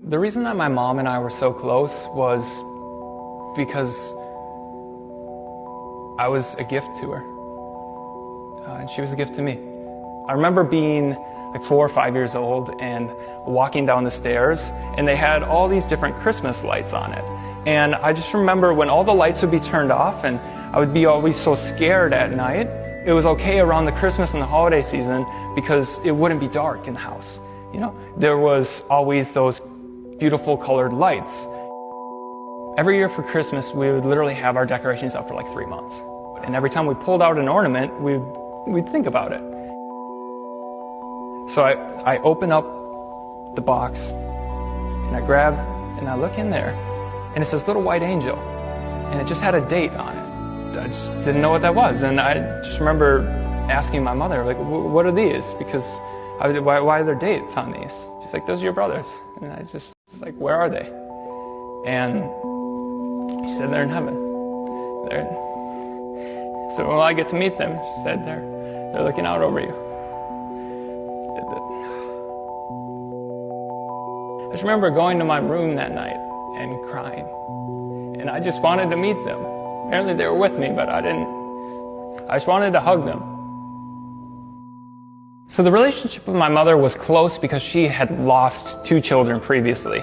The reason that my mom and I were so close was because I was a gift to her, and she was a gift to me. I remember being like 4 or 5 years old and walking down the stairs, and they had all these different Christmas lights on it. And I just remember when all the lights would be turned off and I would be always so scared at night. It was okay around the Christmas and the holiday season because it wouldn't be dark in the house. You know, there was always those beautiful colored lights. Every year for Christmas, we would literally have our decorations up for like 3 months. And every time we pulled out an ornament, we'd think about it. So I open up the box and I grab and I look in there and it says Little White Angel, and it just had a date on it. I just didn't know what that was, and I just remember asking my mother, like, what are these? Because why are there dates on these? She's like, those are your brothers. And I just was like, where are they? And she said, they're in heaven. So when I get to meet them, she said, they're looking out over you. I just remember going to my room that night and crying. And I just wanted to meet them. Apparently they were with me, but I didn't. I just wanted to hug them. So the relationship with my mother was close because she had lost 2 children previously.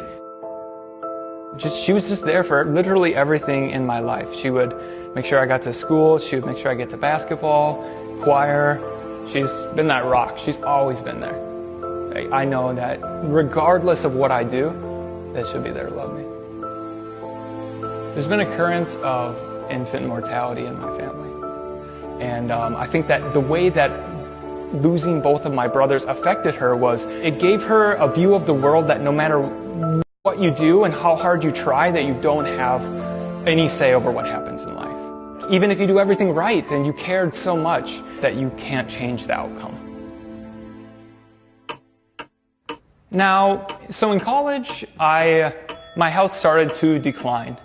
She was just there for literally everything in my life. She would make sure I got to school. She would make sure I get to basketball, choir. She's been that rock. She's always been there. I know that regardless of what I do, that she'll be there to love me. There's been occurrence of infant mortality in my family. And I think that the way that losing both of my brothers affected her was it gave her a view of the world that no matter what you do and how hard you try, that you don't have any say over what happens in life. Even if you do everything right and you cared so much, that you can't change the outcome. Now, so in college, my health started to decline.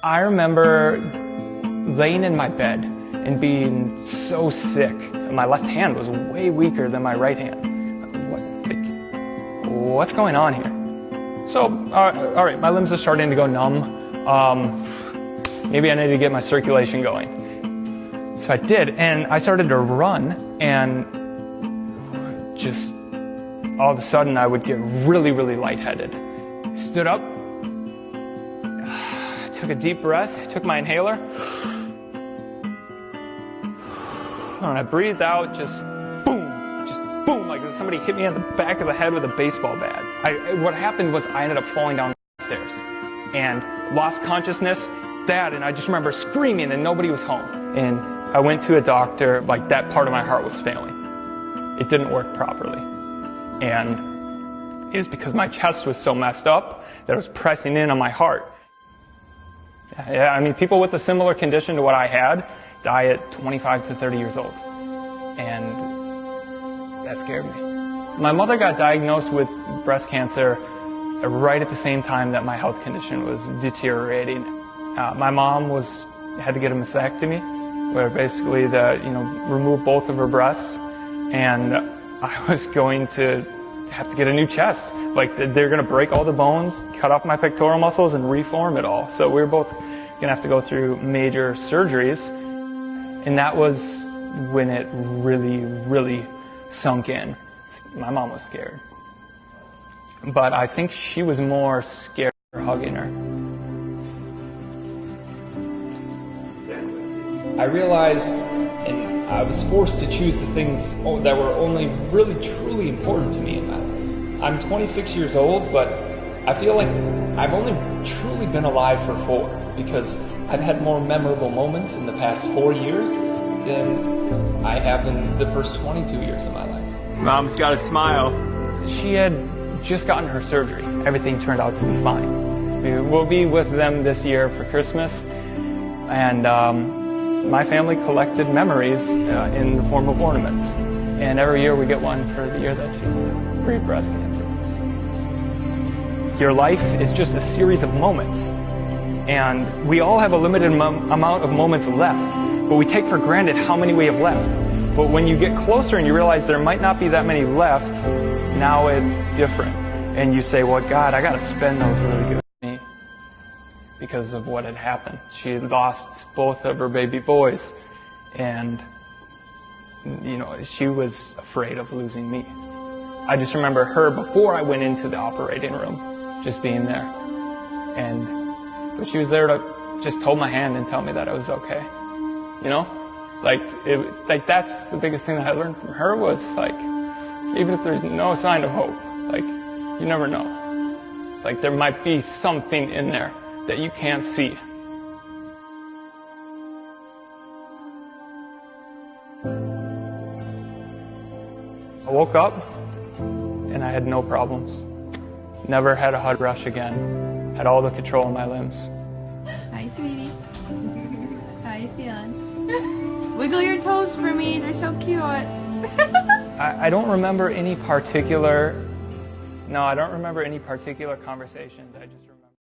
I remember laying in my bed and being so sick. My left hand was way weaker than my right hand. What's going on here? So, all right, my limbs are starting to go numb. Maybe I need to get my circulation going. So I did, and I started to run, and just all of a sudden I would get really, really lightheaded. Stood up, took a deep breath, took my inhaler, and I breathed out, just boom, like somebody hit me on the back of the head with a baseball bat. What happened was I ended up falling down the stairs and lost consciousness, and I just remember screaming and nobody was home. And I went to a doctor, like that part of my heart was failing. It didn't work properly. And it was because my chest was so messed up that it was pressing in on my heart. Yeah, I mean, people with a similar condition to what I had die at 25 to 30 years old. And that scared me. My mother got diagnosed with breast cancer right at the same time that my health condition was deteriorating. My mom had to get a mastectomy, where basically remove both of her breasts, and I was going to have to get a new chest. Like, they're going to break all the bones, cut off my pectoral muscles, and reform it all. So we were both going to have to go through major surgeries. And that was when it really, really sunk in. My mom was scared. But I think she was more scared for hugging her. I realized, and I was forced to choose the things that were only really, truly important to me in my life. I'm 26 years old, but I feel like I've only truly been alive for 4, because I've had more memorable moments in the past 4 years than I have in the first 22 years of my life. Mom's got a smile. She had just gotten her surgery. Everything turned out to be fine. We'll be with them this year for Christmas, and my family collected memories in the form of ornaments. And every year we get one for the year that she's free of breast cancer. Your life is just a series of moments. And we all have a limited amount of moments left, but we take for granted how many we have left. But when you get closer and you realize there might not be that many left, now it's different. and you say, well, God, I got to spend those really good with me because of what had happened. She had lost both of her baby boys, and she was afraid of losing me. I just remember her before I went into the operating room, just being there. But she was there to just hold my hand and tell me that I was okay. That's the biggest thing that I learned from her was even if there's no sign of hope, you never know. There might be something in there that you can't see. I woke up and I had no problems. Never had a heart rush again. Had all the control in my limbs. Hi, sweetie. How you feeling? Wiggle your toes for me. They're so cute. I don't remember any particular conversations. I just remember